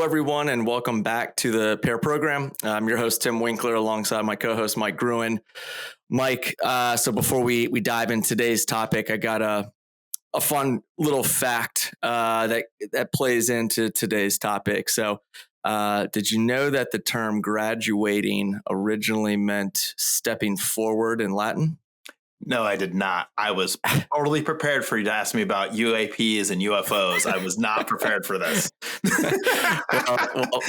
everyone, and welcome back to the PAIR program. I'm your host, Tim Winkler, alongside my co-host, Mike Gruen. Mike, so before we dive into today's topic, I got a fun little fact that plays into today's topic. So did you know that the term graduating originally meant stepping forward in Latin? No, I did not. I was totally prepared for you to ask me about UAPs and UFOs. I was not prepared for this.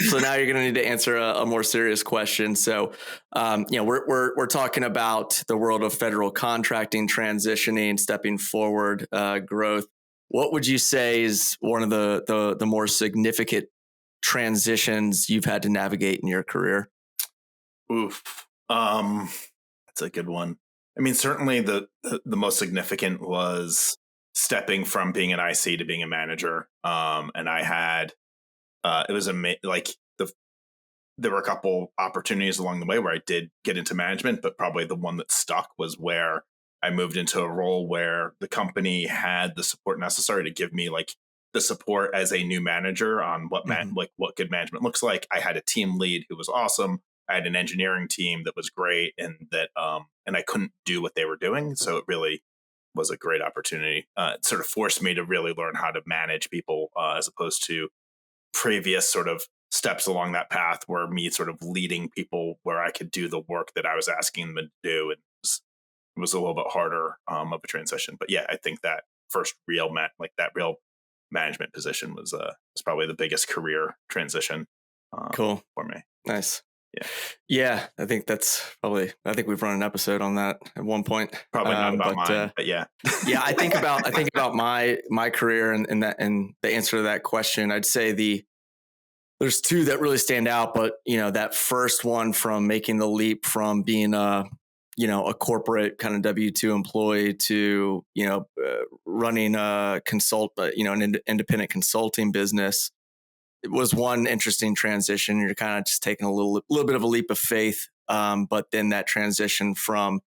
So now you're going to need to answer a more serious question. So, we're talking about the world of federal contracting, transitioning, stepping forward, growth. What would you say is one of the more significant transitions you've had to navigate in your career? Oof, that's a good one. I mean, certainly the most significant was stepping from being an IC to being a manager. And I had it was there were a couple opportunities along the way where I did get into management, but probably the one that stuck was where I moved into a role where the company had the support necessary to give me like the support as a new manager on what what good management looks like. I had a team lead who was awesome. I had an engineering team that was great, and that and I couldn't do what they were doing, so it really was a great opportunity. It sort of forced me to really learn how to manage people, as opposed to previous sort of steps along that path, where me sort of leading people where I could do the work that I was asking them to do, and it was a little bit harder of a transition. But yeah, I think that first real management position was probably the biggest career transition. Cool for me. Nice. Yeah, I think I think we've run an episode on that at one point. Probably not about mine, but yeah. Yeah, I think about my career and the answer to that question. I'd say there's two that really stand out, but that first one, from making the leap from being a corporate kind of W-2 employee to running an independent consulting business. It was one interesting transition. You're kind of just taking a little bit of a leap of faith. But then that transition from,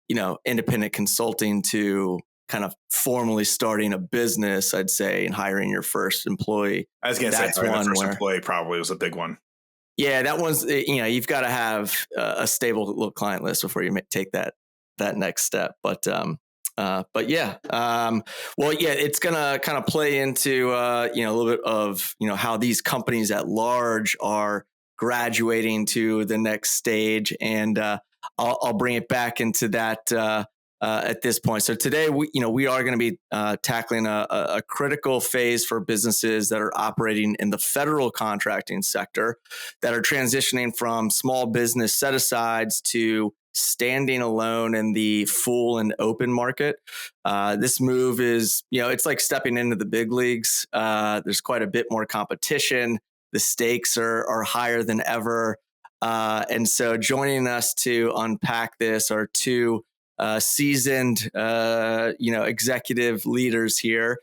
independent consulting to kind of formally starting a business, I'd say, and hiring your first employee. I was going to say, the first employee probably was a big one. Yeah, that one's, you've got to have a stable little client list before you take that next step. But yeah, it's going to kind of play into, a little bit of, how these companies at large are graduating to the next stage. And I'll bring it back into that at this point. So today, we are going to be tackling a critical phase for businesses that are operating in the federal contracting sector, that are transitioning from small business set-asides to standing alone in the full and open market. This move is, it's like stepping into the big leagues. There's quite a bit more competition. The stakes are higher than ever. And so joining us to unpack this are two seasoned, executive leaders here.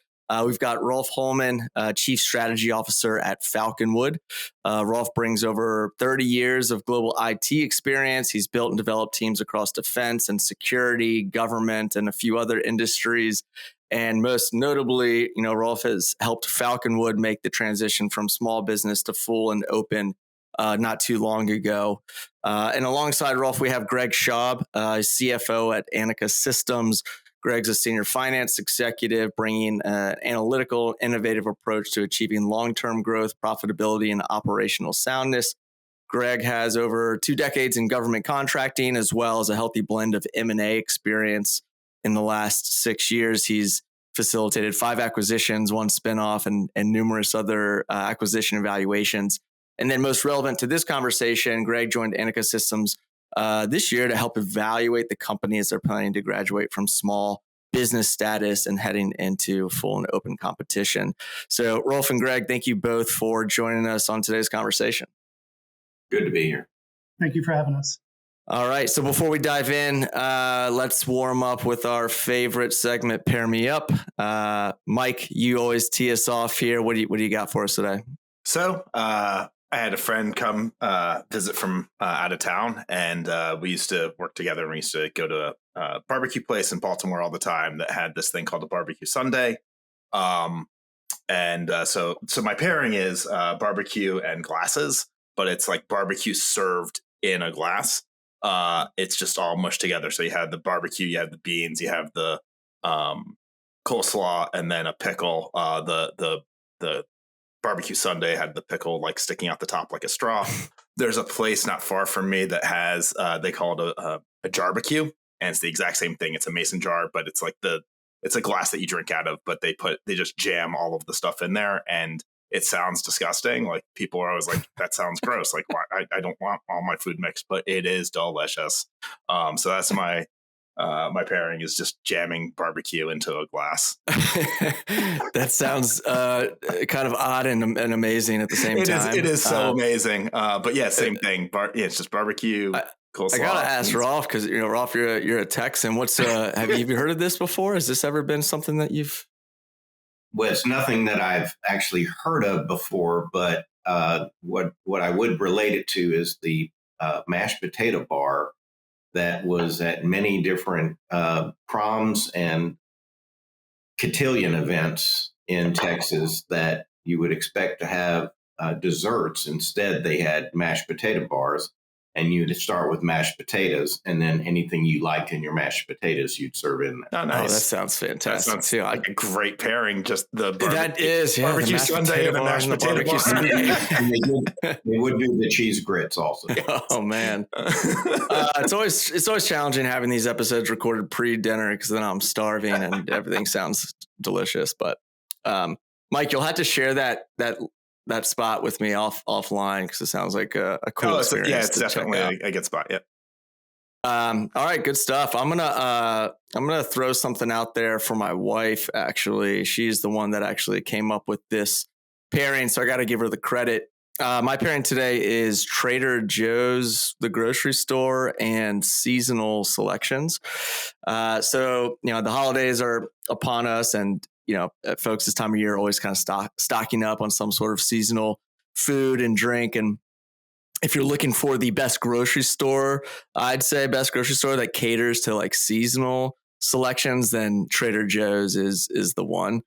We've got Rolf Holman, Chief Strategy Officer at Falconwood. Rolf brings over 30 years of global IT experience. He's built and developed teams across defense and security, government, and a few other industries. And most notably, Rolf has helped Falconwood make the transition from small business to full and open not too long ago. And alongside Rolf, we have Greg Schaub, CFO at Anika Systems. Greg's a senior finance executive, bringing an analytical, innovative approach to achieving long-term growth, profitability, and operational soundness. Greg has over 2 decades in government contracting, as well as a healthy blend of M&A experience. In the last 6 years, he's facilitated 5 acquisitions, 1 spinoff, and numerous other acquisition evaluations. And then most relevant to this conversation, Greg joined Anika Systems this year to help evaluate the company as they're planning to graduate from small business status and heading into full and open competition. So Rolf and Greg, thank you both for joining us on today's conversation. Good to be here. Thank you for having us. All right. So before we dive in, let's warm up with our favorite segment, Pair Me Up. Mike, you always tee us off here. What do you got for us today? So, I had a friend come visit from out of town, and we used to work together, and we used to go to a barbecue place in Baltimore all the time that had this thing called a barbecue Sunday. And so my pairing is barbecue and glasses, but it's like barbecue served in a glass. It's just all mushed together. So you have the barbecue, you have the beans, you have the coleslaw, and then a pickle. The barbecue sundae had the pickle like sticking out the top like a straw. There's a place not far from me that has they call it a jarbecue, and it's the exact same thing. It's a mason jar, but it's like it's a glass that you drink out of, but they just jam all of the stuff in there, and it sounds disgusting. Like people are always like, that sounds gross. Like I don't want all my food mixed, but it is delicious. So that's my pairing is just jamming barbecue into a glass. That sounds kind of odd and amazing at the same time. It is so amazing. But yeah, same thing. It's just barbecue. Coleslaw. I gotta ask Rolf, because Rolf, you're a Texan. What's have you heard of this before? Has this ever been something that you've? Well, it's nothing that I've actually heard of before, but what I would relate it to is the mashed potato bar that was at many different proms and cotillion events in Texas that you would expect to have desserts. Instead, they had mashed potato bars. And you'd start with mashed potatoes, and then anything you liked in your mashed potatoes, you'd serve in there. Oh, nice. Oh, that sounds fantastic. That sounds like a great pairing. Just the barbecue sundae and the mashed potato bar. They would do the cheese grits also. Oh man, it's always challenging having these episodes recorded pre-dinner because then I'm starving and everything sounds delicious. But Mike, you'll have to share that spot with me offline because it sounds like a cool experience. Yeah, it's definitely a good spot. Yeah. All right, good stuff. I'm gonna throw something out there for my wife. Actually, she's the one that actually came up with this pairing, so I got to give her the credit. My pairing today is Trader Joe's, the grocery store, and seasonal selections. So the holidays are upon us, and folks this time of year are always kind of stocking up on some sort of seasonal food and drink. And if you're looking for the best grocery store, I'd say best grocery store that caters to like seasonal selections, then Trader Joe's is the one.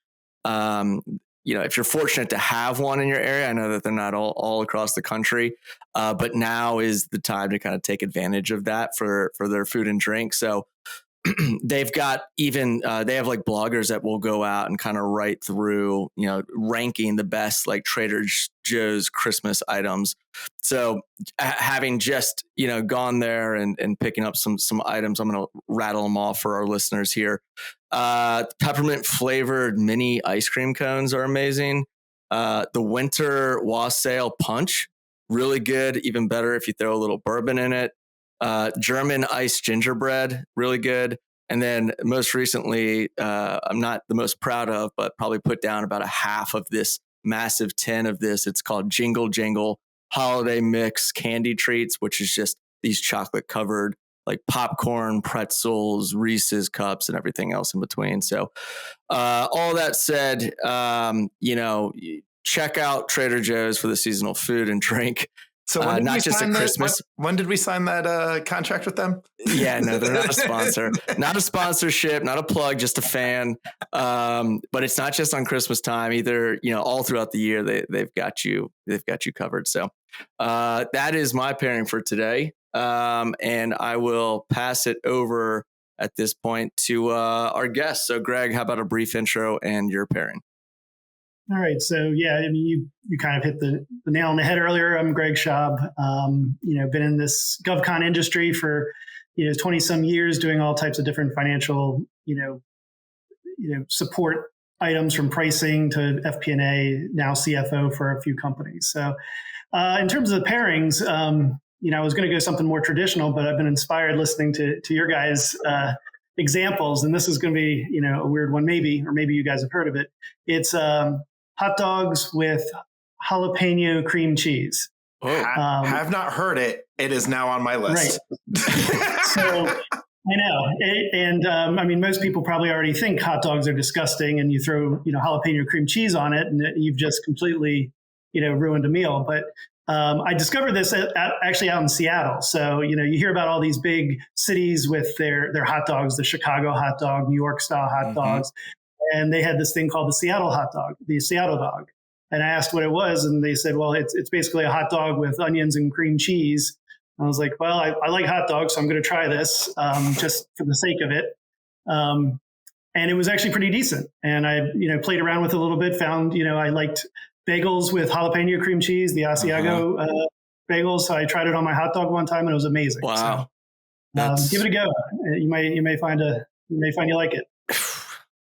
If you're fortunate to have one in your area, I know that they're not all across the country, but now is the time to kind of take advantage of that for their food and drink. So they've got they have like bloggers that will go out and kind of write through, ranking the best like Trader Joe's Christmas items. So having just, gone there and picking up some items, I'm going to rattle them off for our listeners here. Peppermint flavored mini ice cream cones are amazing. The winter wassail punch, really good. Even better if you throw a little bourbon in it. German iced gingerbread, really good. And then most recently, I'm not the most proud of, but probably put down about a half of this massive tin of this. It's called Jingle Jangle Holiday Mix Candy Treats, which is just these chocolate covered like popcorn, pretzels, Reese's cups, and everything else in between. So all that said, check out Trader Joe's for the seasonal food and drink. So not just at Christmas. When did we sign that contract with them? Yeah, no, they're not a sponsor, not a sponsorship, not a plug, just a fan. But it's not just on Christmas time either. All throughout the year, they've got you covered. So that is my pairing for today. And I will pass it over at this point to our guest. So Greg, how about a brief intro and your pairing? All right. So, yeah, you kind of hit the nail on the head earlier. I'm Greg Schaub. Been in this GovCon industry for, 20 some years, doing all types of different financial, support items from pricing to FP&A, now CFO for a few companies. So in terms of the pairings, I was going to go something more traditional, but I've been inspired listening to your guys' examples. And this is going to be, a weird one, maybe you guys have heard of it. It's hot dogs with jalapeno cream cheese. Have not heard it. It is now on my list. Right. So I know. And most people probably already think hot dogs are disgusting and you throw, jalapeno cream cheese on it and you've just completely, ruined a meal. But I discovered this actually out in Seattle. So, you hear about all these big cities with their hot dogs, the Chicago hot dog, New York style hot dogs. and they had this thing called the Seattle hot dog, the Seattle dog. And I asked what it was, and they said, well, it's basically a hot dog with onions and cream cheese. And I was like, well, I like hot dogs, so I'm going to try this just for the sake of it. And it was actually pretty decent. And I, played around with it a little bit, found, I liked bagels with jalapeno cream cheese, the Asiago bagels. So I tried it on my hot dog one time, and it was amazing. Wow. So give it a go. You may find you like it.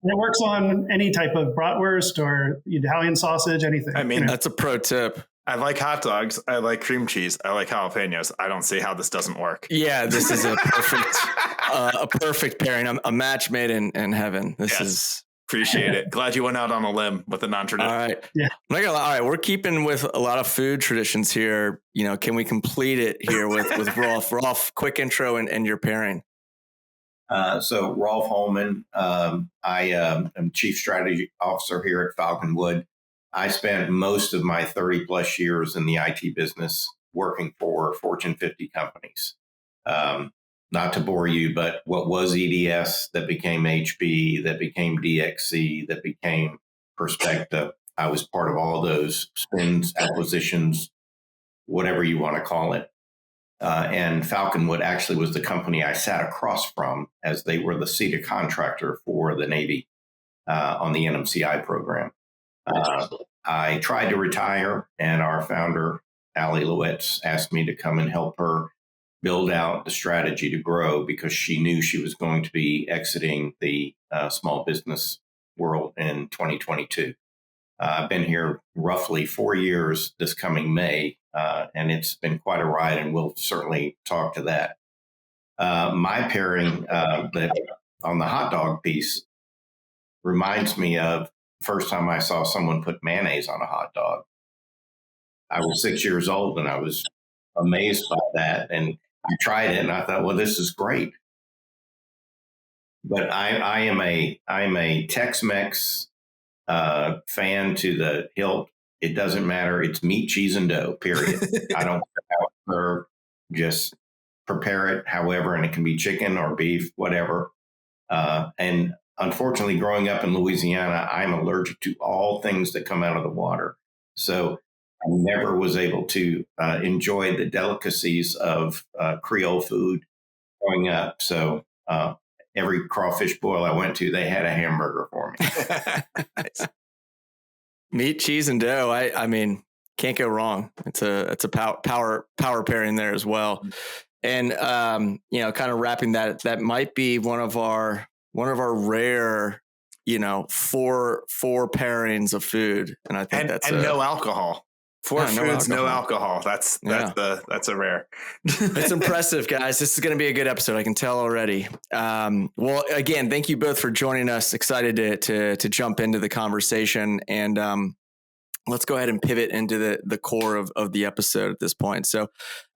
And it works on any type of bratwurst or Italian sausage, anything. I mean, that's a pro tip. I like hot dogs. I like cream cheese. I like jalapenos. I don't see how this doesn't work. Yeah, this is a perfect pairing. A match made in heaven. This is. Appreciate it. Glad you went out on a limb with a non-traditional. All right. Yeah. All right. We're keeping with a lot of food traditions here. Can we complete it here with Rolf? Rolf, quick intro and your pairing. So Rolf Holman, I am Chief Strategy Officer here at Falconwood. I spent most of my 30 plus years in the IT business working for Fortune 50 companies. Not to bore you, but what was EDS that became HP, that became DXC, that became Perspecta. I was part of all those spins, acquisitions, whatever you want to call it. And Falconwood actually was the company I sat across from, as they were the seated contractor for the Navy on the NMCI program. I tried to retire, and our founder, Allie Lewitz, asked me to come and help her build out the strategy to grow, because she knew she was going to be exiting the small business world in 2022. I've been here roughly 4 years this coming May, and it's been quite a ride, and we'll certainly talk to that. My pairing that on the hot dog piece reminds me of the first time I saw someone put mayonnaise on a hot dog. I was 6 years old, and I was amazed by that. And I tried it, and I thought, well, this is great. But I am a Tex-Mex fan to the hilt. It doesn't matter. It's meat, cheese, and dough, period. I don't care how it's served. Just prepare it however, and it can be chicken or beef, whatever. And unfortunately, growing up in Louisiana, I'm allergic to all things that come out of the water. So I never was able to enjoy the delicacies of Creole food growing up. So every crawfish boil I went to, they had a hamburger for me. Nice. Meat, cheese, and dough. I mean, can't go wrong. It's a power pairing there as well. And kind of wrapping that might be one of our rare, four pairings of food. And I think that's no alcohol. Four foods, no alcohol. That's a rare. It's impressive, guys. This is going to be a good episode. I can tell already. Well, again, thank you both for joining us. Excited to jump into the conversation, and let's go ahead and pivot into the core of the episode at this point. So,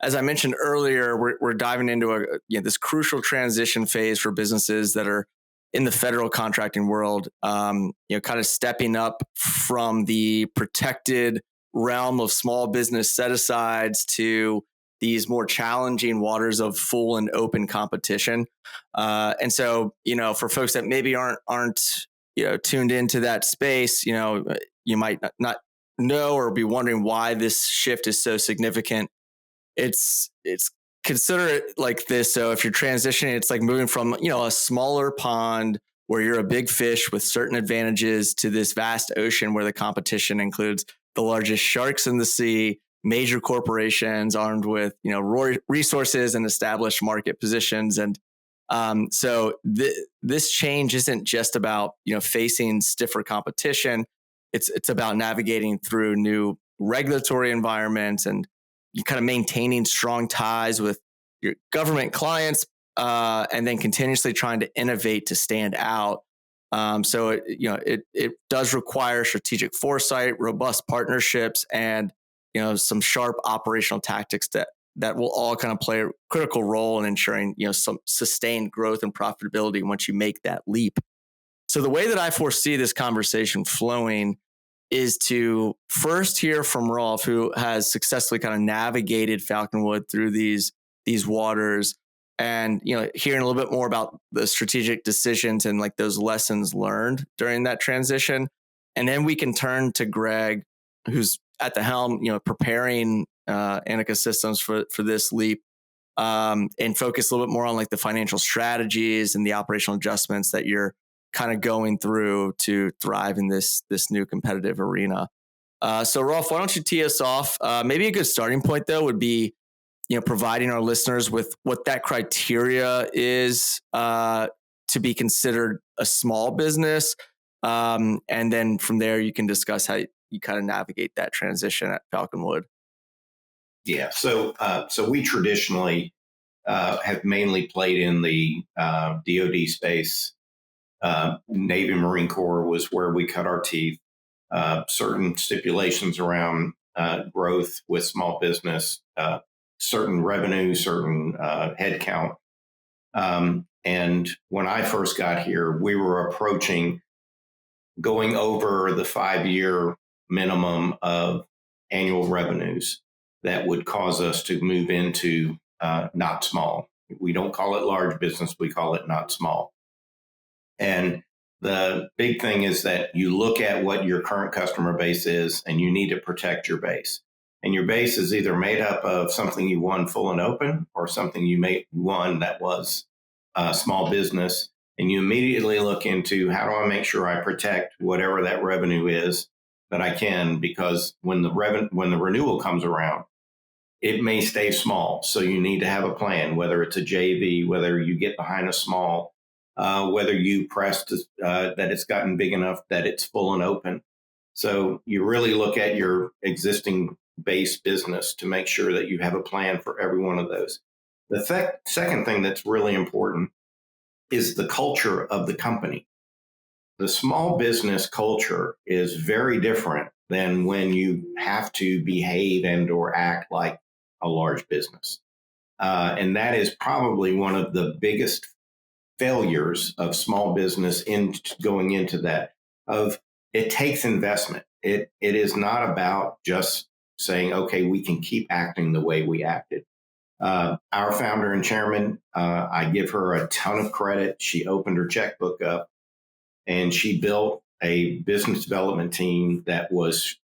as I mentioned earlier, we're diving into this crucial transition phase for businesses that are in the federal contracting world. Kind of stepping up from the protected realm of small business set-asides to these more challenging waters of full and open competition. And so, for folks that maybe aren't tuned into that space, you might not know or be wondering why this shift is so significant. It's consider it like this. So if you're transitioning, it's like moving from, a smaller pond where you're a big fish with certain advantages to this vast ocean where the competition includes the largest sharks in the sea, major corporations armed with, resources and established market positions. And so this change isn't just about, facing stiffer competition. It's about navigating through new regulatory environments and you kind of maintaining strong ties with your government clients, and then continuously trying to innovate to stand out. So it does require strategic foresight, robust partnerships, and some sharp operational tactics that will all kind of play a critical role in ensuring some sustained growth and profitability once you make that leap. So the way that I foresee this conversation flowing is to first hear from Rolf, who has successfully kind of navigated Falconwood through these waters, and hearing a little bit more about the strategic decisions and like those lessons learned during that transition. And then we can turn to Greg, who's at the helm, preparing Anika Systems for this leap, and focus a little bit more on like the financial strategies and the operational adjustments that you're kind of going through to thrive in this new competitive arena. So Rolf, why don't you tee us off? Maybe a good starting point though would be, providing our listeners with what that criteria is to be considered a small business. And then from there, you can discuss how you kind of navigate that transition at Falconwood. Yeah. So we traditionally have mainly played in the DoD space. Navy Marine Corps was where we cut our teeth. Certain stipulations around growth with small business, certain revenue, certain headcount. And when I first got here, we were approaching going over the 5-year minimum of annual revenues that would cause us to move into not small. We don't call it large business, we call it not small. And the big thing is that you look at what your current customer base is, and you need to protect your base. And your base is either made up of something you won full and open or something you won that was small business. And you immediately look into, how do I make sure I protect whatever that revenue is that I can, because when the renewal comes around, it may stay small. So you need to have a plan, whether it's a JV, whether you get behind a small, whether you press that it's gotten big enough that it's full and open. So you really look at your existing base business to make sure that you have a plan for every one of those. The second thing that's really important is the culture of the company. The small business culture is very different than when you have to behave and or act like a large business. And that is probably one of the biggest failures of small business in going into that. It takes investment. It is not about just saying, okay, we can keep acting the way we acted. Our founder and chairman, I give her a ton of credit. She opened her checkbook up and she built a business development team that was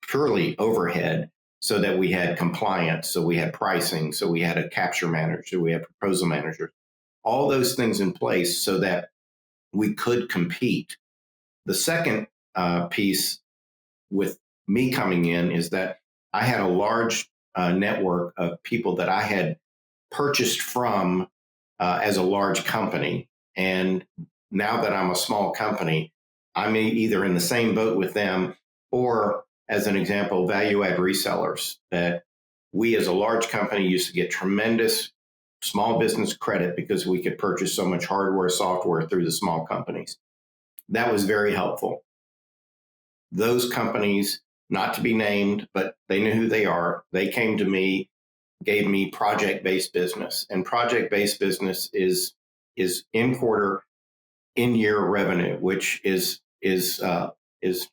purely overhead, so that we had compliance, so we had pricing, so we had a capture manager, so we had proposal managers, all those things in place so that we could compete. The second piece with me coming in is that I had a large network of people that I had purchased from as a large company. And now that I'm a small company, I'm either in the same boat with them, or as an example, value add resellers that we as a large company used to get tremendous small business credit because we could purchase so much hardware, software through the small companies. That was very helpful. Those companies, not to be named, but they knew who they are. They came to me, gave me project-based business. And project-based business is in quarter, in year revenue, which is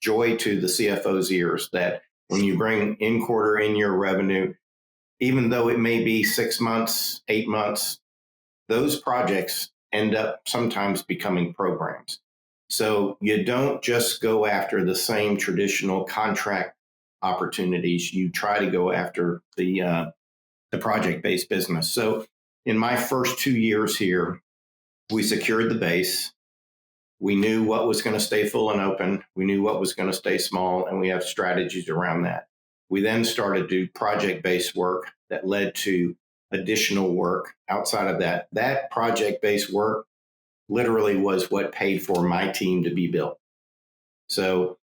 joy to the CFO's ears, that when you bring in quarter, in year revenue, even though it may be 6 months, 8 months, those projects end up sometimes becoming programs. So you don't just go after the same traditional contract opportunities. You try to go after the project-based business. So in my first 2 years here, we secured the base. We knew what was going to stay full and open. We knew what was going to stay small, and we have strategies around that. We then started to do project-based work that led to additional work outside of that. That project-based work literally was what paid for my team to be built. So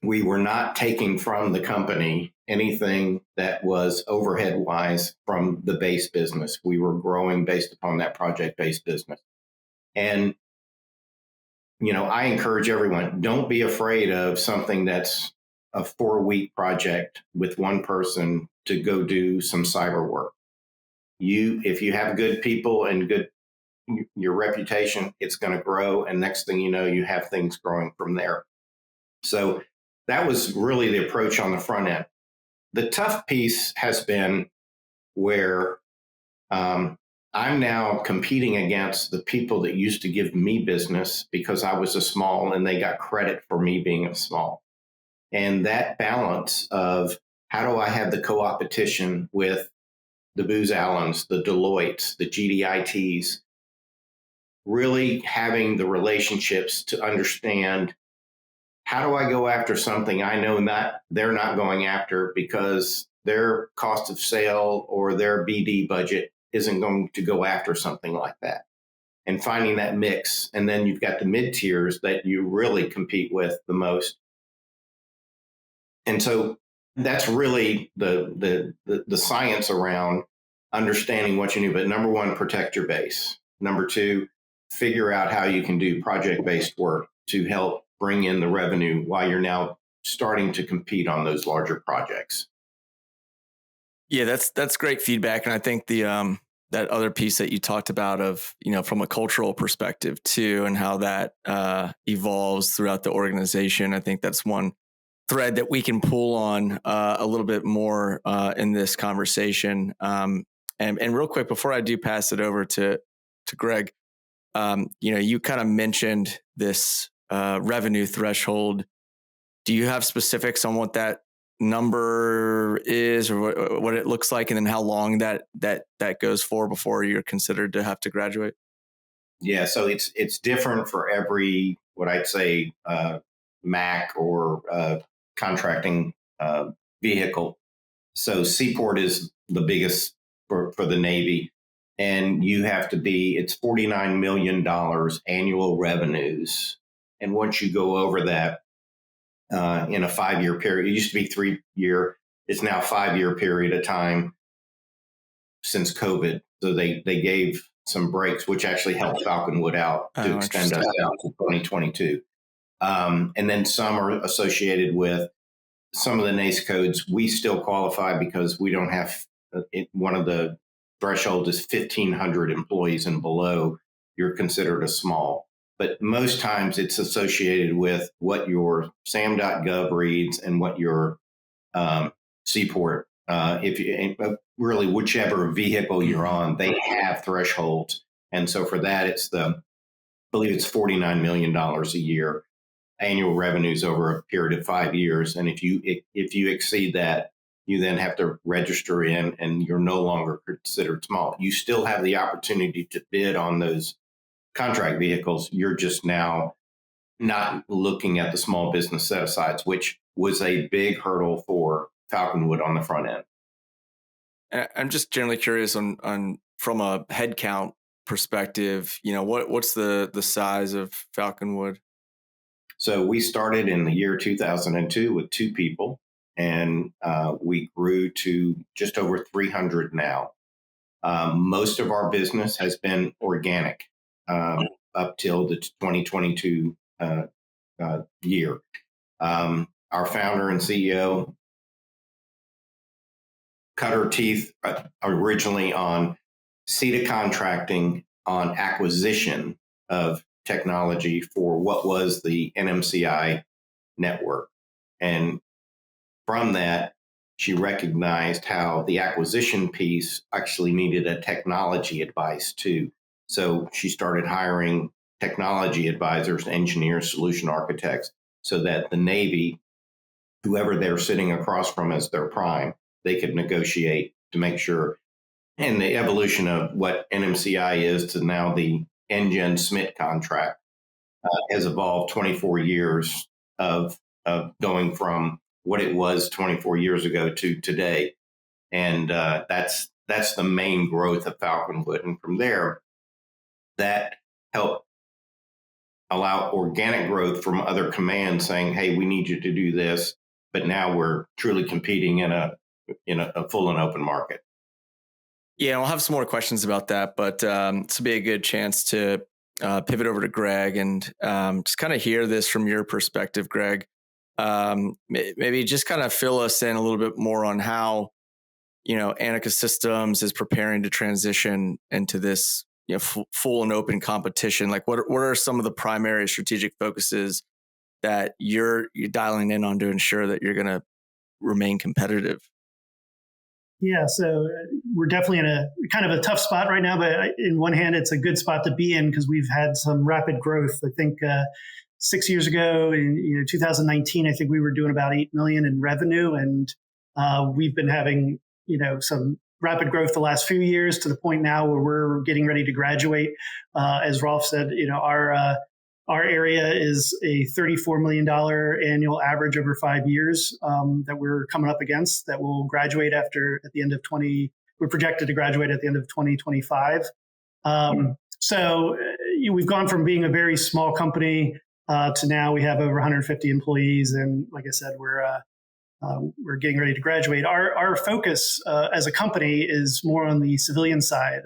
we were not taking from the company anything that was overhead-wise from the base business. We were growing based upon that project-based business. And I encourage everyone, don't be afraid of something that's a 4-week project with one person to go do some cyber work. If you have good people and your reputation, it's going to grow. And next thing you know, you have things growing from there. So that was really the approach on the front end. The tough piece has been where I'm now competing against the people that used to give me business because I was a small and they got credit for me being a small. And that balance of how do I have the co-opetition with the Booz Allens, the Deloittes, the GDITs, really having the relationships to understand how do I go after something I know that they're not going after because their cost of sale or their BD budget isn't going to go after something like that. And finding that mix. And then you've got the mid tiers that you really compete with the most. And so that's really the science around understanding what you need. But number one, protect your base. Number two, figure out how you can do project-based work to help bring in the revenue while you're now starting to compete on those larger projects. Yeah, that's great feedback. And I think the that other piece that you talked about of, from a cultural perspective too, and how that evolves throughout the organization. I think that's one thread that we can pull on a little bit more in this conversation. And real quick, before I do pass it over to Greg, you kind of mentioned this revenue threshold. Do you have specifics on what that number is, or what it looks like, and then how long that goes for before you're considered to have to graduate? Yeah, so it's different for every, what I'd say, Mac or contracting vehicle. So Seaport is the biggest for the Navy, and you have to be, it's $49 million annual revenues. And once you go over that in a 5-year period, it used to be 3-year, it's now a 5-year period of time since COVID. So they gave some breaks, which actually helped Falconwood out to extend us out to 2022. And then some are associated with some of the NACE codes. We still qualify because we don't have one of the thresholds is 1,500 employees and below, you're considered a small. But most times it's associated with what your SAM.gov reads and what your Seaport, if you really whichever vehicle you're on, they have thresholds. And so for that, I believe it's $49 million a year annual revenues over a period of 5 years. And if you exceed that, you then have to register in, and you're no longer considered small. You still have the opportunity to bid on those contract vehicles. You're just now not looking at the small business set asides, which was a big hurdle for Falconwood on the front end. I'm just generally curious on from a headcount perspective, what's the size of Falconwood? So we started in the year 2002 with 2 people, and we grew to just over 300 now. Most of our business has been organic up till the 2022 year. Our founder and CEO cut her teeth originally on CETA contracting on acquisition of technology for what was the NMCI network. And from that, she recognized how the acquisition piece actually needed a technology advice too. So she started hiring technology advisors, engineers, solution architects, so that the Navy, whoever they're sitting across from as their prime, they could negotiate to make sure. And the evolution of what NMCI is to now the NGen SMIT contract has evolved 24 years of going from what it was 24 years ago to today. And that's the main growth of Falconwood. And from there, that helped allow organic growth from other commands saying, hey, we need you to do this. But now we're truly competing in a full and open market. Yeah, I'll have some more questions about that, but this will be a good chance to pivot over to Greg and just kind of hear this from your perspective, Greg. Maybe just kind of fill us in a little bit more on how, Anika Systems is preparing to transition into this, full and open competition. Like, what are some of the primary strategic focuses that you're dialing in on to ensure that you're going to remain competitive? Yeah, so we're definitely in a kind of a tough spot right now, but in one hand, it's a good spot to be in because we've had some rapid growth. I think 6 years ago, in 2019, I think we were doing about 8 million in revenue, and we've been having some rapid growth the last few years to the point now where we're getting ready to graduate. As Rolf said, our area is a $34 million annual average over 5 years that we're coming up against that will graduate at the end of we're projected to graduate at the end of 2025. So we've gone from being a very small company to now we have over 150 employees. And like I said, we're getting ready to graduate. Our focus as a company is more on the civilian side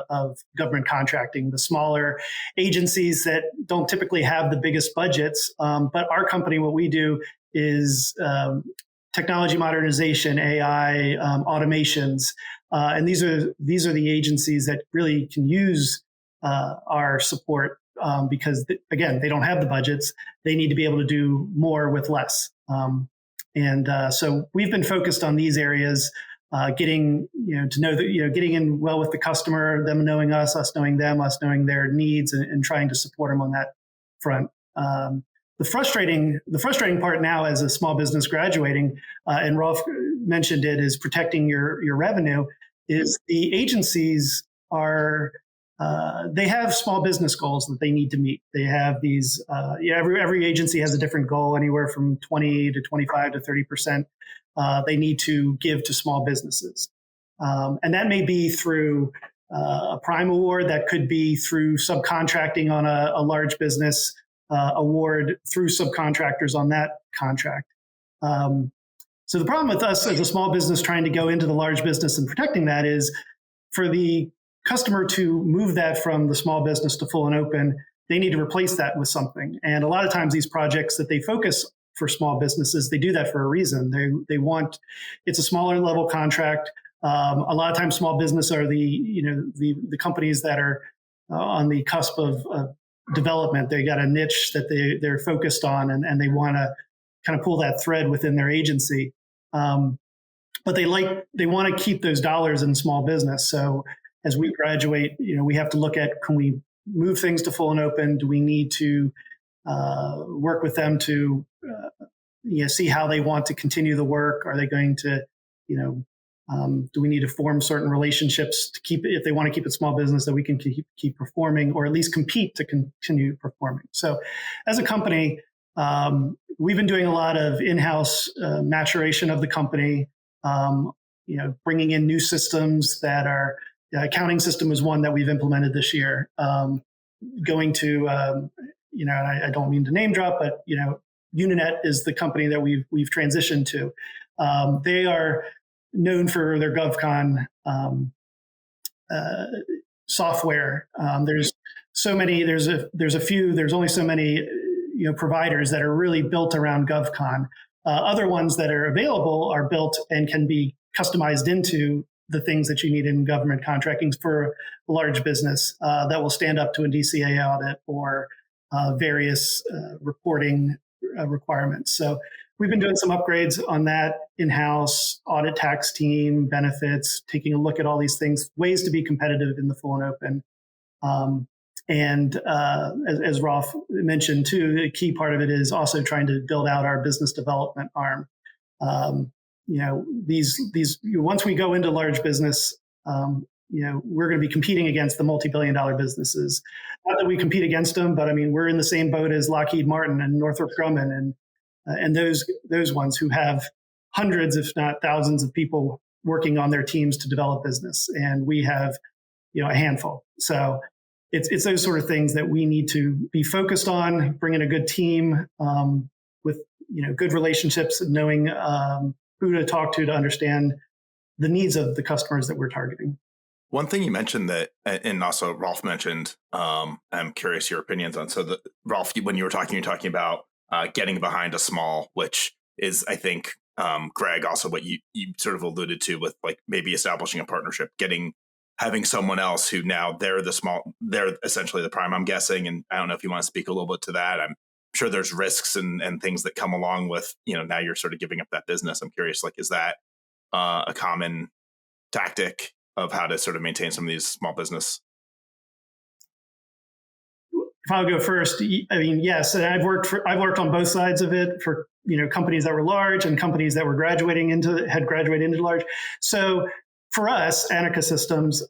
of government contracting, the smaller agencies that don't typically have the biggest budgets. But our company, what we do is technology modernization, AI, automations, and these are the agencies that really can use our support because, again, they don't have the budgets. They need to be able to do more with less. And so we've been focused on these areas, getting to know getting in well with the customer, them knowing us knowing them, us knowing their needs, and trying to support them on that front. The frustrating part now as a small business graduating, and Rolf mentioned it, is protecting your revenue. Is the agencies are they have small business goals that they need to meet. They have these, every agency has a different goal, anywhere from 20 to 25 to 30%. They need to give to small businesses. And that may be through a prime award, that could be through subcontracting on a large business award, through subcontractors on that contract. So the problem with us as a small business trying to go into the large business and protecting that is for the customer to move that from the small business to full and open, they need to replace that with something. And a lot of times these projects that they focus for small businesses, they do that for a reason. They want, it's a smaller level contract. A lot of times small business are the companies that are on the cusp of development. They got a niche that they're focused on, and they want to kind of pull that thread within their agency. But they want to keep those dollars in small business. So as we graduate, we have to look at, can we move things to full and open? Do we need to work with them to see how they want to continue the work? Are they going to, do we need to form certain relationships to keep it, if they want to keep it small business, that we can keep performing, or at least compete to continue performing? So as a company, we've been doing a lot of in-house maturation of the company, bringing in new systems that are, accounting system is one that we've implemented this year. Going to, and I don't mean to name drop, but, Uninet is the company that we've transitioned to. They are known for their GovCon software. There's only so many providers that are really built around GovCon. Other ones that are available are built and can be customized into the things that you need in government contracting for a large business that will stand up to a DCA audit or various reporting requirements. So we've been doing some upgrades on that in-house, audit, tax team, benefits, taking a look at all these things, ways to be competitive in the full and open. And as Rolf mentioned too, a key part of it is also trying to build out our business development arm. Once we go into large business, we're going to be competing against the multi-billion-dollar businesses. Not that we compete against them, but I mean, we're in the same boat as Lockheed Martin and Northrop Grumman and those ones who have hundreds, if not thousands, of people working on their teams to develop business, and we have, a handful. So it's those sort of things that we need to be focused on, bring in a good team with good relationships, and knowing who to talk to understand the needs of the customers that we're targeting. One thing you mentioned that, and also Rolf mentioned, I'm curious your opinions on. So Rolf, when you're talking about getting behind a small, which is, I think, Greg, also what you sort of alluded to with like maybe establishing a partnership, having someone else who now they're essentially the prime, I'm guessing. And I don't know if you want to speak a little bit to that. I'm sure there's risks and things that come along with, now you're sort of giving up that business. I'm curious, like, is that a common tactic of how to sort of maintain some of these small business? If I'll go first, I mean, yes, and I've worked on both sides of it for companies that were large and companies that were had graduated into large. So for us, Anika Systems,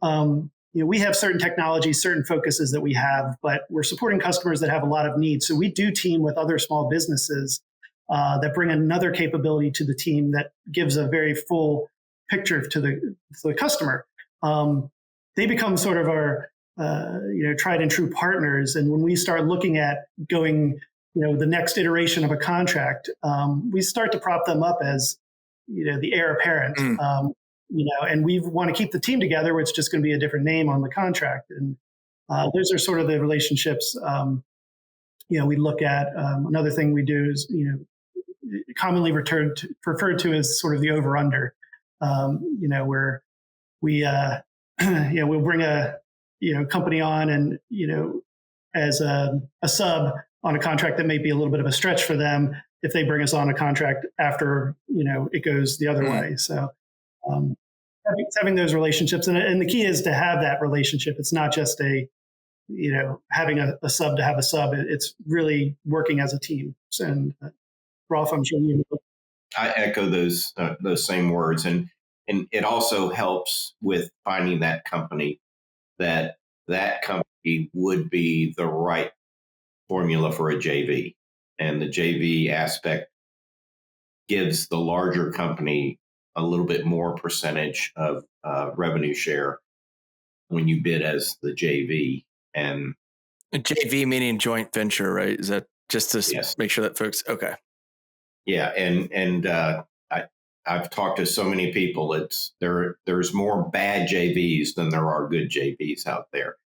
we have certain technologies, certain focuses that we have, but we're supporting customers that have a lot of needs. So we do team with other small businesses that bring another capability to the team that gives a very full picture to the customer. They become sort of our tried and true partners. And when we start looking at going, the next iteration of a contract, we start to prop them up as, the heir apparent. And we want to keep the team together, which is just going to be a different name on the contract. And those are sort of the relationships. We look at another thing we do is, commonly referred to as sort of the over under. Where we we'll bring a company on and as a sub on a contract that may be a little bit of a stretch for them if they bring us on a contract after it goes the other way. So having those relationships, and the key is to have that relationship. It's not just having a sub to have a sub. It's really working as a team. And Rolf, I'm sure you. I echo those same words, and it also helps with finding that company that company would be the right formula for a JV, and the JV aspect gives the larger company a little bit more percentage of revenue share when you bid as the JV. And a JV meaning joint venture, right? Is that just to make sure that folks, okay. Yeah. And I've talked to so many people, there's more bad JVs than there are good JVs out there.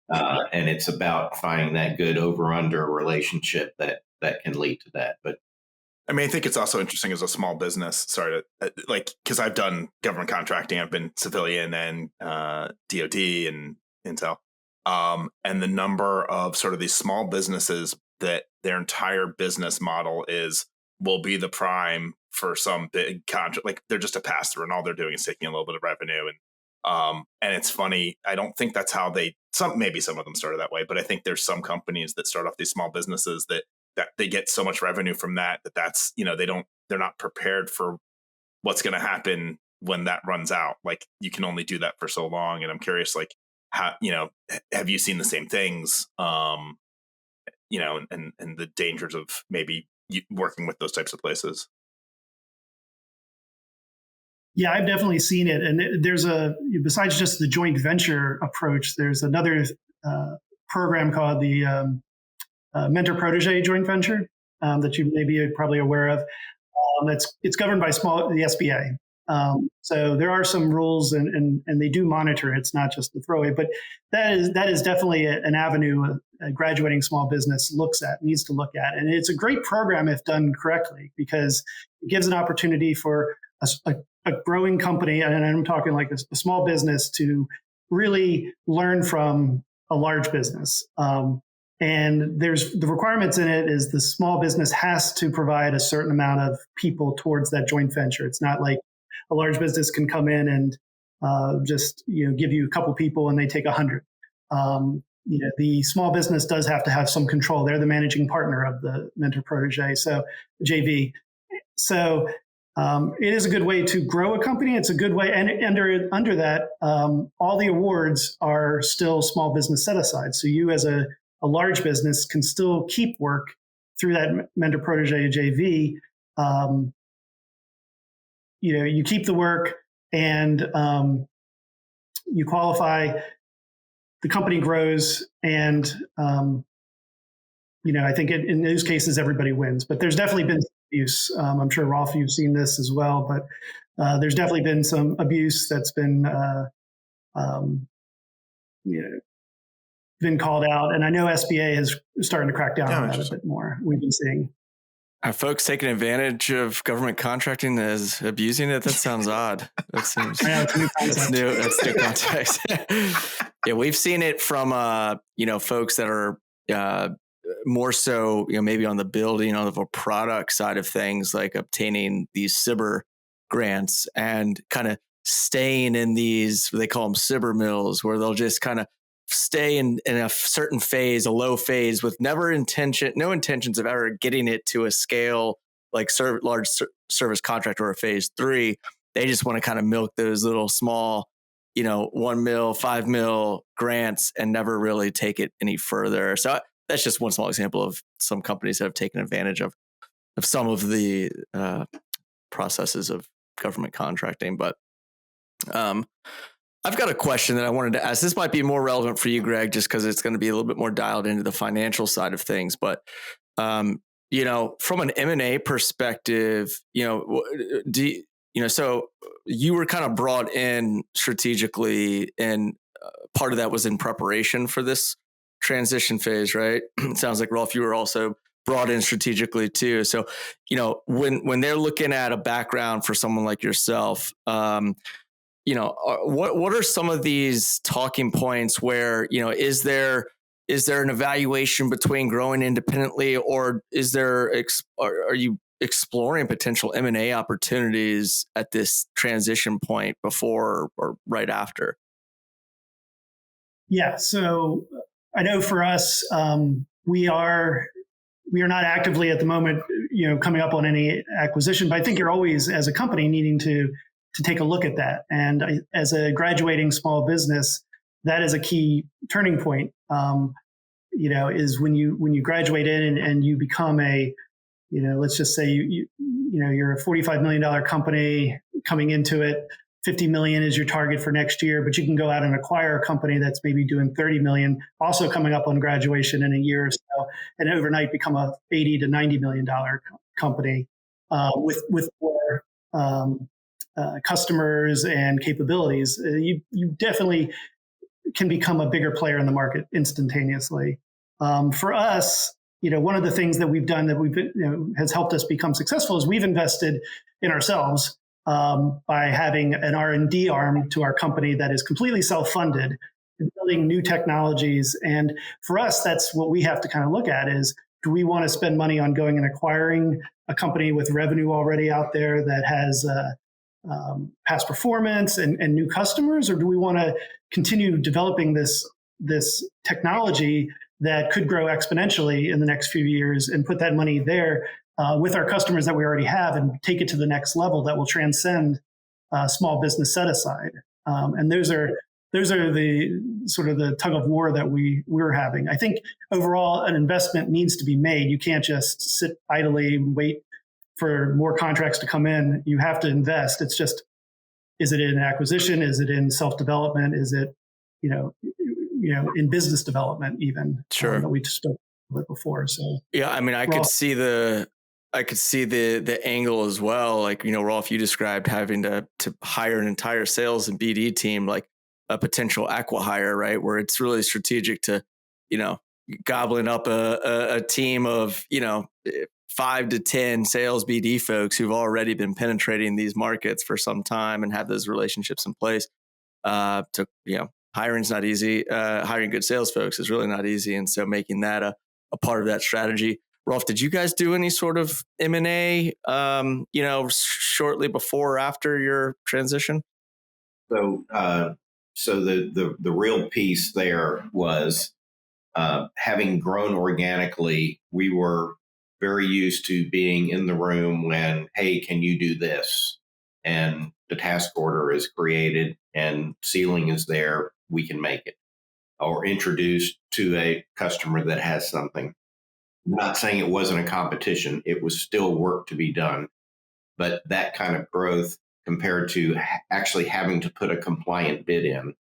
And it's about finding that good over-under relationship that can lead to that. But I mean, I think it's also interesting as a small business, because I've done government contracting, I've been civilian and DOD and Intel. And the number of sort of these small businesses that their entire business model will be the prime for some big contract. Like they're just a pass through and all they're doing is taking a little bit of revenue. And it's funny. I don't think that's how maybe some of them started that way, but I think there's some companies that start off these small businesses that they get so much revenue from that's, they're not prepared for what's going to happen when that runs out. Like you can only do that for so long. And I'm curious, like how, have you seen the same things, and the dangers of maybe working with those types of places? Yeah, I've definitely seen it. And besides just the joint venture approach, there's another program called the mentor-protege joint venture that you may be probably aware of. It's governed by the SBA. So there are some rules and they do monitor it. It's not just the throwaway, but that is definitely an avenue a graduating small business needs to look at. And it's a great program if done correctly, because it gives an opportunity for a growing company, and I'm talking like a small business, to really learn from a large business. And there's the requirements in it is the small business has to provide a certain amount of people towards that joint venture. It's not like a large business can come in and just give you a couple people and they take 100. The small business does have to have some control. They're the managing partner of the mentor protege, so JV. So it is a good way to grow a company. It's a good way, and under that, all the awards are still small business set aside. So you as a large business can still keep work through that mentor protege JV. You keep the work and you qualify. The company grows, and I think in those cases everybody wins. But there's definitely been abuse. I'm sure, Rolf, you've seen this as well. But there's definitely been some abuse that's been been called out, and I know SBA is starting to crack down on that a bit more. We've been seeing. Are folks taking advantage of government contracting as abusing it? That sounds odd. That seems that's new. That's new context. Yeah, we've seen it from folks that are more so maybe on the building of a product side of things, like obtaining these CBIR grants and kind of staying in these, they call them Sibber mills, where they'll just kind of stay in a certain phase, a low phase, with no intentions of ever getting it to a scale like large service contract or a phase 3. They just want to kind of milk those little small, 1 mil, 5 mil grants and never really take it any further. So that's just one small example of some companies that have taken advantage of some of the processes of government contracting. But I've got a question that I wanted to ask. This might be more relevant for you, Greg, just because it's going to be a little bit more dialed into the financial side of things. But from an M&A perspective, so you were kind of brought in strategically, and part of that was in preparation for this transition phase, right? It sounds like, Rolf, you were also brought in strategically too. So, when they're looking at a background for someone like yourself, what are some of these talking points where, is there an evaluation between growing independently, or are you exploring potential M&A opportunities at this transition point before or right after? Yeah. So I know for us, we are not actively at the moment, coming up on any acquisition, but I think you're always, as a company, needing to take a look at that. And as a graduating small business, that is a key turning point. Is when you graduate in and you become let's just say you're a $45 million company coming into it. 50 million is your target for next year, but you can go out and acquire a company that's maybe doing 30 million, also coming up on graduation in a year or so, and overnight become a 80 to $90 million company with more customers and capabilities. You definitely can become a bigger player in the market instantaneously. For us, one of the things that we've done that has helped us become successful is we've invested in ourselves by having an R&D arm to our company that is completely self-funded and building new technologies. And for us, that's what we have to kind of look at is, do we want to spend money on going and acquiring a company with revenue already out there that has past performance and new customers, or do we want to continue developing this technology that could grow exponentially in the next few years and put that money there with our customers that we already have and take it to the next level that will transcend small business set aside? And those are the sort of the tug of war that we're having. I think overall an investment needs to be made. You can't just sit idly and wait for more contracts to come in. You have to invest. It's just, is it in acquisition? Is it in self-development? Is it, in business development even? Sure. That we just spoke about before. So yeah, I mean, I could see the angle as well. Like, Rolf, you described having to hire an entire sales and BD team, like a potential acqui-hire, right? Where it's really strategic to, gobbling up a team of, 5 to 10 sales BD folks who've already been penetrating these markets for some time and have those relationships in place. Hiring's not easy. Hiring good sales folks is really not easy. And so making that a part of that strategy. Rolf, did you guys do any sort of M&A, shortly before or after your transition? So the real piece there was having grown organically, we were very used to being in the room when, hey, can you do this? And the task order is created and ceiling is there, we can make it. Or introduced to a customer that has something. I'm not saying it wasn't a competition, it was still work to be done. But that kind of growth compared to actually having to put a compliant bid in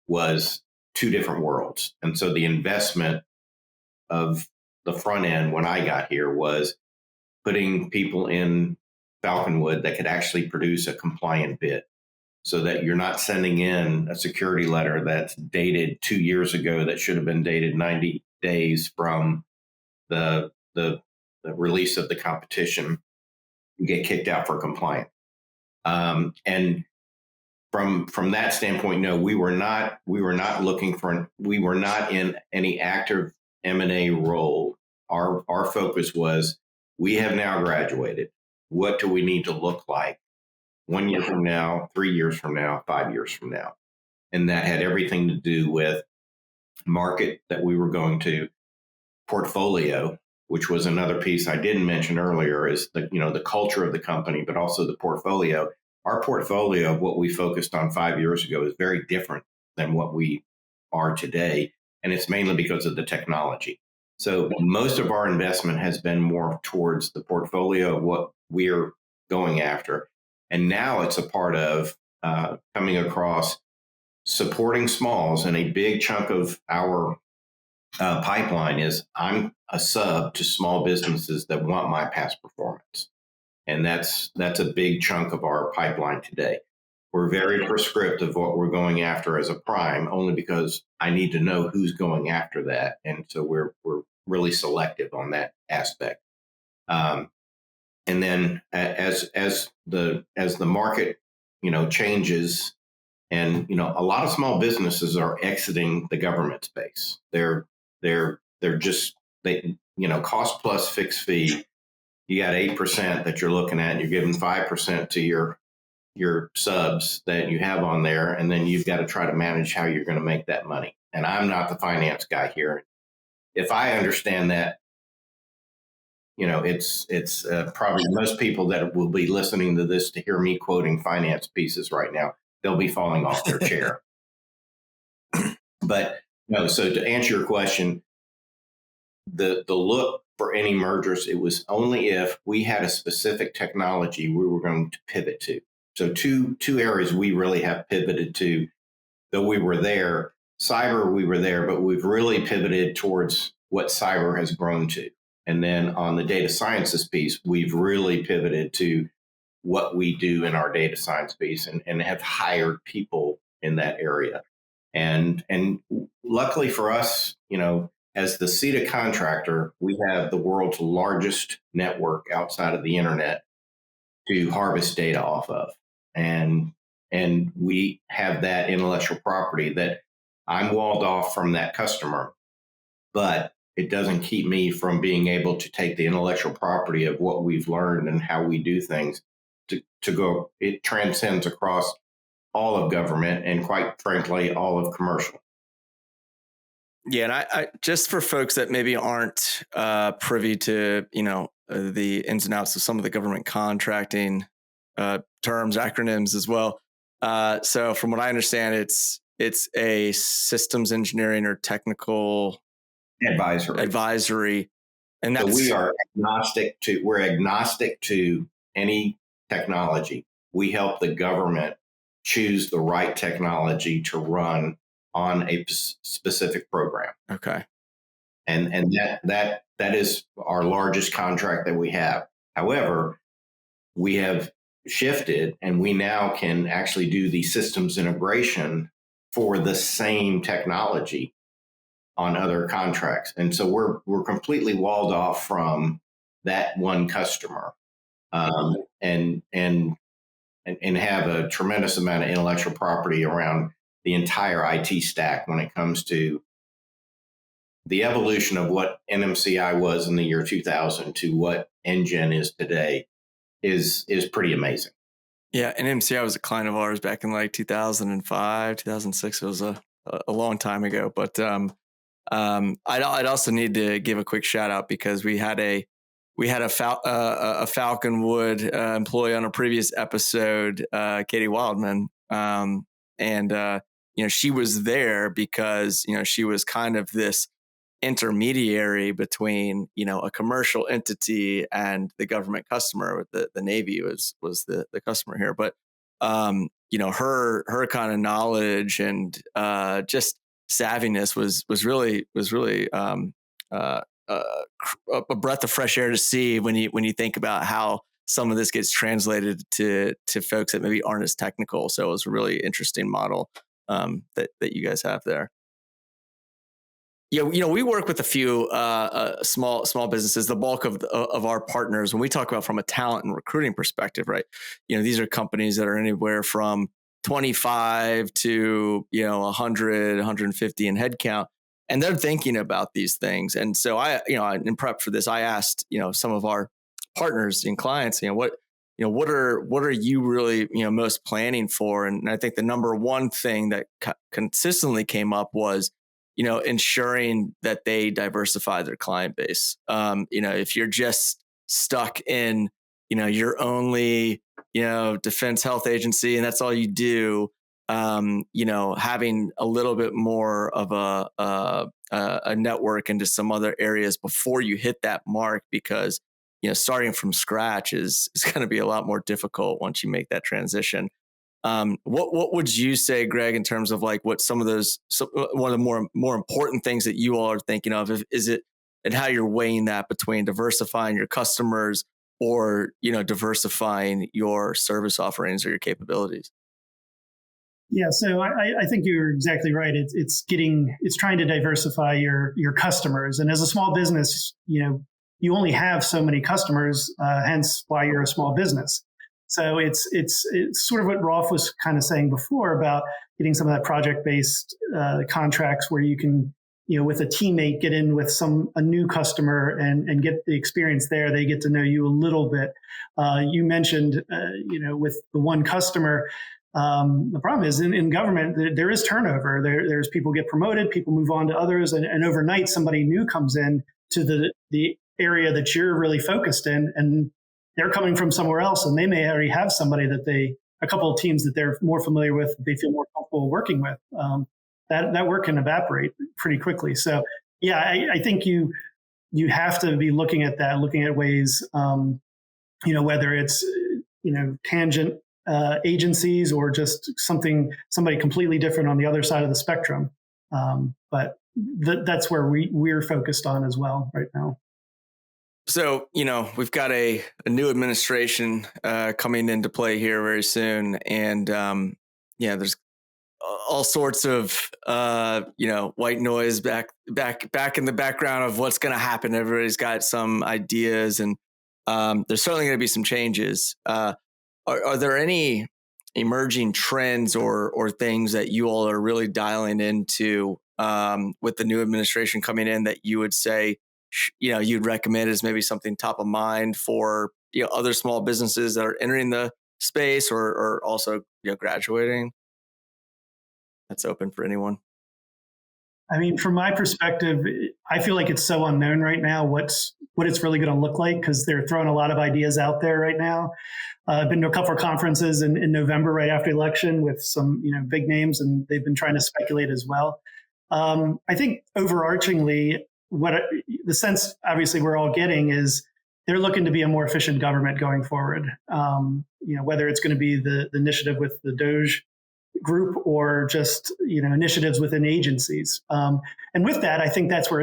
was two different worlds. And so the investment of the front end when I got here was putting people in Falconwood that could actually produce a compliant bid, so that you're not sending in a security letter that's dated 2 years ago that should have been dated 90 days from the release of the competition. You get kicked out for compliance. And from that standpoint, no, we were not in any active M&A role. Our focus was, we have now graduated. What do we need to look like 1 year from now, 3 years from now, 5 years from now. And that had everything to do with market that we were going to, portfolio, which was another piece I didn't mention earlier, is the culture of the company, but also the portfolio. Our portfolio of what we focused on 5 years ago is very different than what we are today. And it's mainly because of the technology. So most of our investment has been more towards the portfolio of what we're going after. And now it's a part of coming across supporting smalls, and a big chunk of our pipeline is I'm a sub to small businesses that want my past performance. And that's a big chunk of our pipeline today. We're very prescriptive of what we're going after as a prime, only because I need to know who's going after that. And so we're really selective on that aspect. And then as the market, changes, and, a lot of small businesses are exiting the government space. They're just, cost plus fixed fee. You got 8% that you're looking at, and you're giving 5% to your subs that you have on there. And then you've got to try to manage how you're going to make that money. And I'm not the finance guy here. If I understand that, it's probably most people that will be listening to this to hear me quoting finance pieces right now, they'll be falling off their chair. But no, so to answer your question, the look for any mergers, it was only if we had a specific technology we were going to pivot to. So two areas we really have pivoted to, though we were there. Cyber, we were there, but we've really pivoted towards what cyber has grown to. And then on the data sciences piece, we've really pivoted to what we do in our data science piece, and have hired people in that area. And luckily for us, as the CETA contractor, we have the world's largest network outside of the internet to harvest data off of. And we have that intellectual property that I'm walled off from that customer, but it doesn't keep me from being able to take the intellectual property of what we've learned and how we do things to go. It transcends across all of government and, quite frankly, all of commercial. Yeah, and I just for folks that maybe aren't privy to the ins and outs of some of the government contracting terms, acronyms as well. So from what I understand, it's a systems engineering or technical advisory, and that's, so we're agnostic to any technology. We help the government choose the right technology to run on a specific program. Okay. And that is our largest contract that we have. However, we have shifted, and we now can actually do the systems integration for the same technology on other contracts. And so we're completely walled off from that one customer, and have a tremendous amount of intellectual property around the entire IT stack when it comes to the evolution of what NMCI was in the year 2000 to what NGen is today is pretty amazing. Yeah, NMCI was a client of ours back in like 2005, 2006. It was a long time ago. But I'd also need to give a quick shout out, because we had a Falconwood employee on a previous episode, Katie Wildman, and she was there because she was kind of this intermediary between a commercial entity and the government customer. The Navy was the customer here, but her kind of knowledge and just savviness was really a breath of fresh air to see when you think about how some of this gets translated to folks that maybe aren't as technical. So it was a really interesting model that you guys have there. Yeah, we work with a few small businesses. The bulk of our partners, when we talk about from a talent and recruiting perspective, right? These are companies that are anywhere from 25 to 100, 150 in headcount, and they're thinking about these things. And so in prep for this, I asked some of our partners and clients, what are you really, most planning for? And I think the number one thing that consistently came up was, ensuring that they diversify their client base. If you're just stuck in, your only, defense health agency and that's all you do, having a little bit more of a network into some other areas before you hit that mark, because starting from scratch is going to be a lot more difficult once you make that transition. What would you say, Greg, in terms of like what some of those, one of the more important things that you all are thinking of, is it, and how you're weighing that between diversifying your customers or, diversifying your service offerings or your capabilities? Yeah, so I think you're exactly right. It's trying to diversify your customers, and as a small business, you only have so many customers, hence why you're a small business. So it's sort of what Rolf was kind of saying before about getting some of that project-based contracts where you can, with a teammate, get in with a new customer and get the experience there. They get to know you a little bit. You mentioned, with the one customer, the problem is in government, there is turnover. There's people get promoted, people move on to others, and overnight somebody new comes in to the area that you're really focused in, and they're coming from somewhere else, and they may already have somebody a couple of teams that they're more familiar with, they feel more comfortable working with. That work can evaporate pretty quickly. So yeah, I think you have to be looking at that, looking at ways, whether it's, tangent agencies or just somebody completely different on the other side of the spectrum. But that's where we're focused on as well right now. So, we've got a new administration coming into play here very soon. And, there's all sorts of, white noise back in the background of what's going to happen. Everybody's got some ideas, and there's certainly going to be some changes. Are there any emerging trends or things that you all are really dialing into with the new administration coming in that you would say, you'd recommend as maybe something top of mind for, other small businesses that are entering the space or also, graduating? That's open for anyone. I mean, from my perspective, I feel like it's so unknown right now what it's really going to look like, because they're throwing a lot of ideas out there right now. I've been to a couple of conferences in November right after the election with some big names, and they've been trying to speculate as well. I think overarchingly, the sense obviously we're all getting is they're looking to be a more efficient government going forward. Whether it's going to be the initiative with the DOGE group or just initiatives within agencies. And with that, I think that's where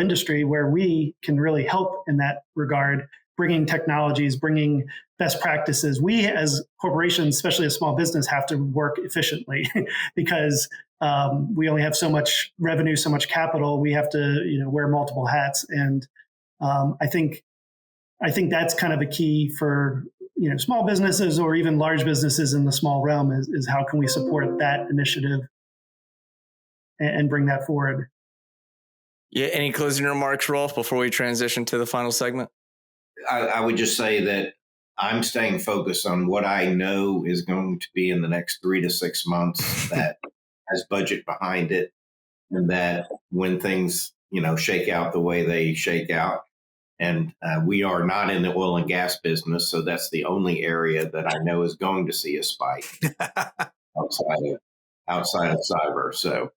we can really help in that regard, bringing technologies, bringing best practices. We as corporations, especially a small business, have to work efficiently because we only have so much revenue, so much capital. We have to wear multiple hats, and I think that's kind of a key for small businesses or even large businesses in the small realm is how can we support that initiative and bring that forward. Yeah. Any closing remarks, Rolf, before we transition to the final segment? I would just say that I'm staying focused on what I know is going to be in the next 3 to 6 months that has budget behind it, and that when things, shake out the way they shake out, and we are not in the oil and gas business, so that's the only area that I know is going to see a spike outside of cyber. So,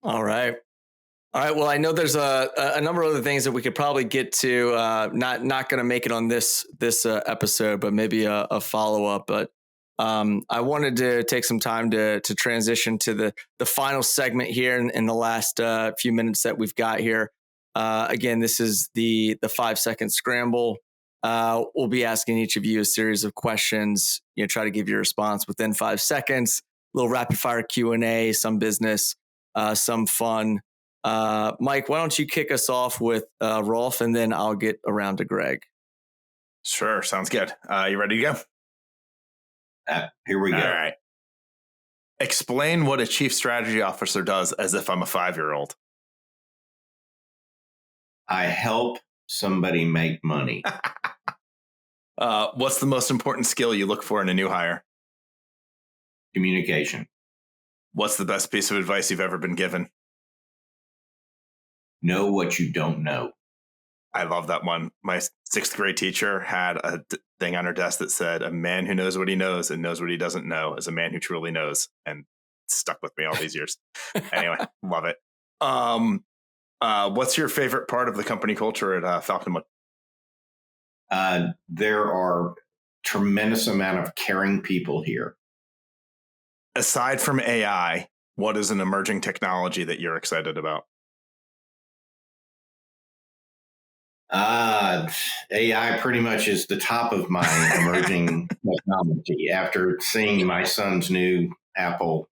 all right. Well, I know there's a number of other things that we could probably get to. Not going to make it on this episode, but maybe a follow up. But I wanted to take some time to transition to the final segment here in the last few minutes that we've got here. Again, this is the 5-second scramble. We'll be asking each of you a series of questions. Try to give your response within 5 seconds. A little rapid fire Q&A, some business, some fun. Mike, why don't you kick us off with Rolf, and then I'll get around to Greg. Sure, sounds good. You ready to go? Here we go. All right. Explain what a chief strategy officer does as if I'm a 5-year-old. I help somebody make money. What's the most important skill you look for in a new hire? Communication. What's the best piece of advice you've ever been given? Know what you don't know. I love that one. My sixth grade teacher had a thing on her desk that said, "A man who knows what he knows and knows what he doesn't know is a man who truly knows," and it's stuck with me all these years. Anyway, love it. What's your favorite part of the company culture at Falconwood? There are tremendous amount of caring people here. Aside from AI, what is an emerging technology that you're excited about? AI pretty much is the top of my emerging technology after seeing my son's new Apple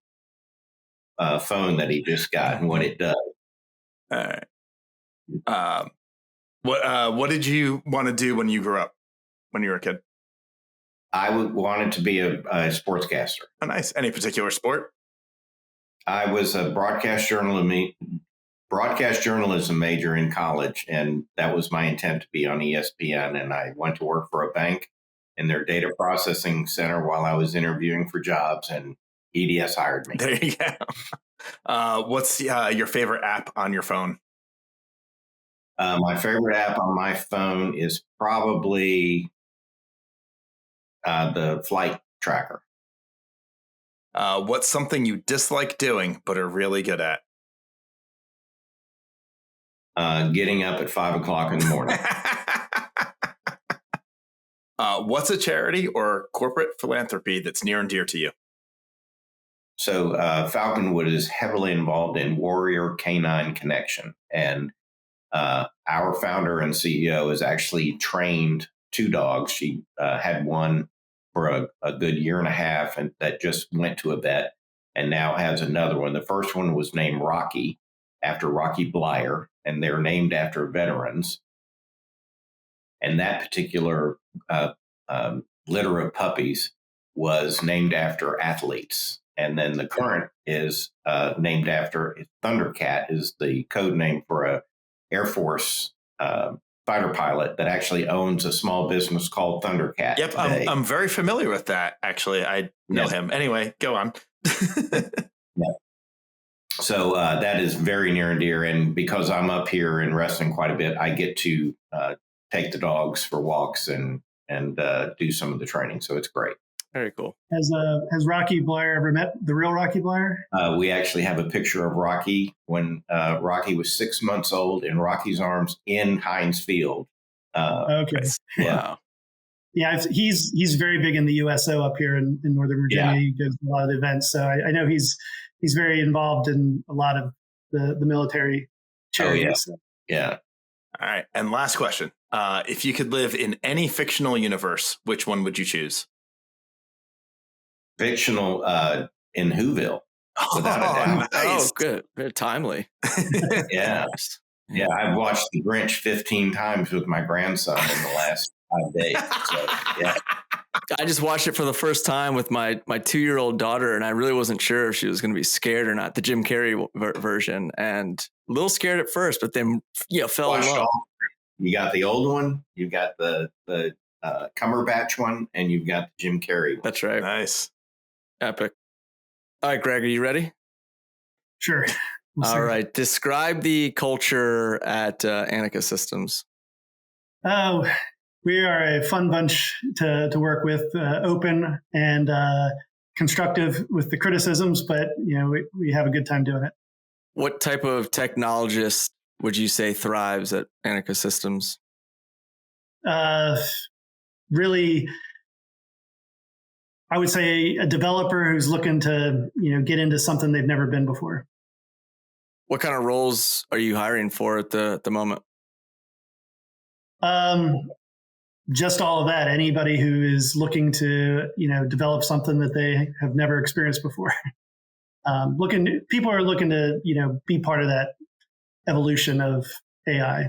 phone that he just got and what it does. All right. What did you want to do when you grew up, when you were a kid? I wanted to be a sportscaster. Oh, nice. Any particular sport? I was a broadcast journalism major in college, and that was my intent to be on ESPN. And I went to work for a bank in their data processing center while I was interviewing for jobs, and EDS hired me. There you go. What's your favorite app on your phone? My favorite app on my phone is probably the flight tracker. What's something you dislike doing but are really good at? Getting up at 5 o'clock in the morning. What's a charity or corporate philanthropy that's near and dear to you? So Falconwood is heavily involved in Warrior Canine Connection. And our founder and CEO has actually trained 2 dogs. She had one for a good year and a half, and that just went to a vet, and now has another one. The first one was named Rocky, after Rocky Blyer, and they're named after veterans. And that particular litter of puppies was named after athletes. And then the current is named after Thundercat, is the code name for a Air Force fighter pilot that actually owns a small business called Thundercat. Yep, I'm very familiar with that, actually. I know him. Anyway, go on. Yeah. So that is very near and dear. And because I'm up here and wrestling quite a bit, I get to take the dogs for walks and do some of the training. So it's great. Very cool. Has Rocky Blyer ever met the real Rocky Blyer? We actually have a picture of Rocky when Rocky was 6 months old in Rocky's arms in Heinz Field. Okay. Yeah. Wow. Yeah, he's very big in the USO up here in Northern Virginia. Yeah. He goes to a lot of the events. So I know he's very involved in a lot of the military charities. Oh, yeah. Yeah. All right. And last question. If you could live in any fictional universe, which one would you choose? Fictional in Whoville, without a doubt. Nice. Oh, good. Very timely. Yeah. Yeah. I've watched The Grinch 15 times with my grandson in the last 5 days. So, yeah. I just watched it for the first time with my 2-year-old daughter, and I really wasn't sure if she was going to be scared or not. The Jim Carrey version, and a little scared at first, but then fell in love. You got the old one, you got the Cumberbatch one, and you've got the Jim Carrey one. That's right. Nice. Epic. All right, Greg, are you ready? Sure. All right. Describe the culture at Anika Systems. Oh, we are a fun bunch to work with, open and constructive with the criticisms, but we have a good time doing it. What type of technologist would you say thrives at Anika Systems? Really, I would say a developer who's looking to get into something they've never been before. What kind of roles are you hiring for at the moment? Just all of that. Anybody who is looking to develop something that they have never experienced before. People are looking to be part of that evolution of AI.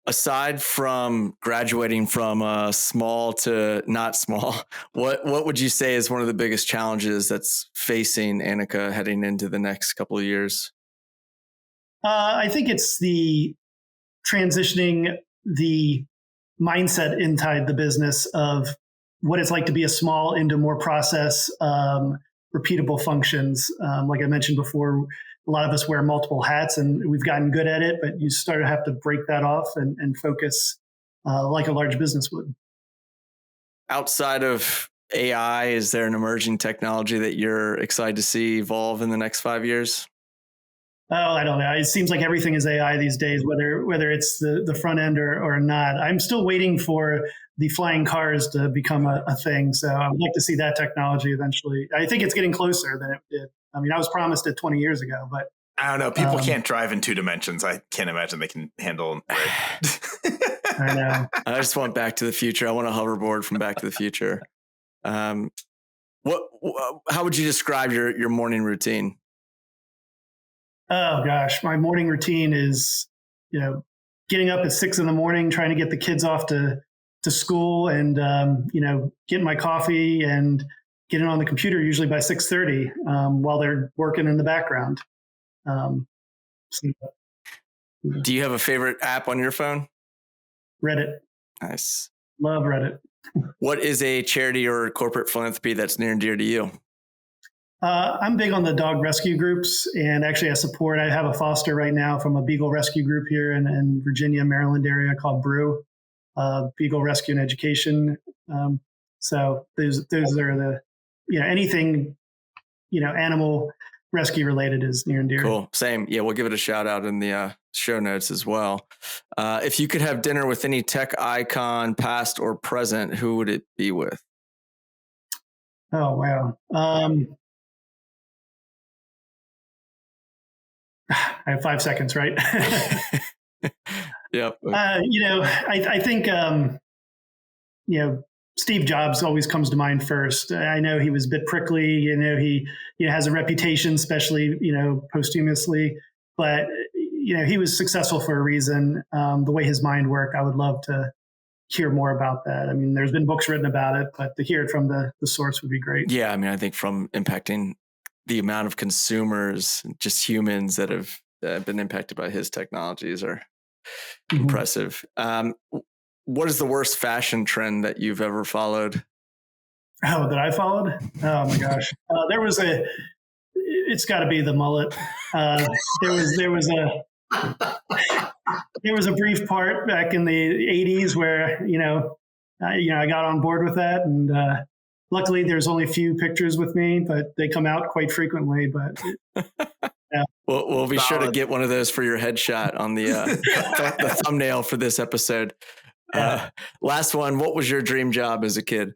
Aside from graduating from small to not small, what would you say is one of the biggest challenges that's facing Anika heading into the next couple of years? I think it's the transitioning the mindset inside the business of what it's like to be a small into more process, repeatable functions. Like I mentioned before, a lot of us wear multiple hats and we've gotten good at it, but you start to have to break that off and focus like a large business would. Outside of AI, is there an emerging technology that you're excited to see evolve in the next 5 years? Oh, I don't know. It seems like everything is AI these days, whether it's the front end or not. I'm still waiting for the flying cars to become a thing. So I would like to see that technology eventually. I think it's getting closer than it did. I mean, I was promised it 20 years ago, but I don't know. People can't drive in 2 dimensions. I can't imagine they can handle it. I know. I just want Back to the Future. I want a hoverboard from Back to the Future. How would you describe your morning routine? Oh gosh, my morning routine is, getting up at 6 a.m, trying to get the kids off to school, and getting my coffee and getting on the computer usually by 6:30 while they're working in the background. Do you have a favorite app on your phone? Reddit. Nice. Love Reddit. What is a charity or corporate philanthropy that's near and dear to you? I'm big on the dog rescue groups, and actually I have a foster right now from a beagle rescue group here in Virginia, Maryland area called Brew, Beagle Rescue and Education. So those are the, anything, animal rescue related is near and dear. Cool. Same. Yeah, we'll give it a shout out in the show notes as well. If you could have dinner with any tech icon, past or present, who would it be with? Oh, wow. I have 5 seconds, right? Yep. I think, Steve Jobs always comes to mind first. I know he was a bit prickly. He has a reputation, especially, posthumously, but, he was successful for a reason. The way his mind worked, I would love to hear more about that. I mean, there's been books written about it, but to hear it from the source would be great. Yeah. I mean, I think from impacting the amount of consumers, just humans that have been impacted by his technologies are impressive. What is the worst fashion trend that you've ever followed? Oh, that I followed? Oh my gosh. It's got to be the mullet. There was a brief part back in the 80s where, I got on board with that, and luckily there's only a few pictures with me, but they come out quite frequently. But yeah. We'll be sure to get one of those for your headshot on the the thumbnail for this episode. Last one. What was your dream job as a kid?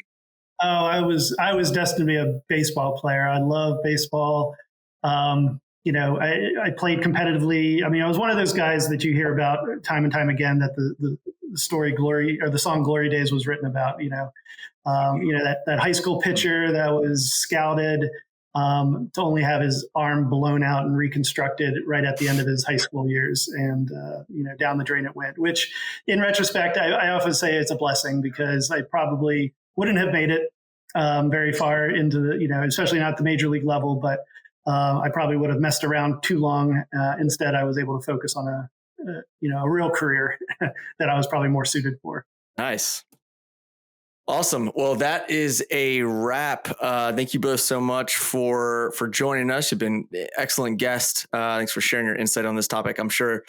Oh, I was destined to be a baseball player. I love baseball. I played competitively. I mean, I was one of those guys that you hear about time and time again that the story Glory, or the song Glory Days, was written about. That high school pitcher that was scouted to only have his arm blown out and reconstructed right at the end of his high school years, and down the drain it went. Which, in retrospect, I often say it's a blessing, because I probably wouldn't have made it very far into the, especially not the major league level, but I probably would have messed around too long. Instead, I was able to focus on a real career that I was probably more suited for. Nice. Awesome. Well, that is a wrap. Thank you both so much for joining us. You've been an excellent guest. Thanks for sharing your insight on this topic. I'm sure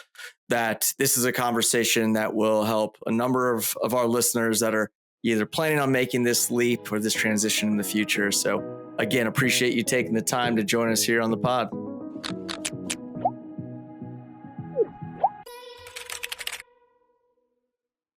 that this is a conversation that will help a number of our listeners that are either planning on making this leap or this transition in the future. So again, appreciate you taking the time to join us here on the pod.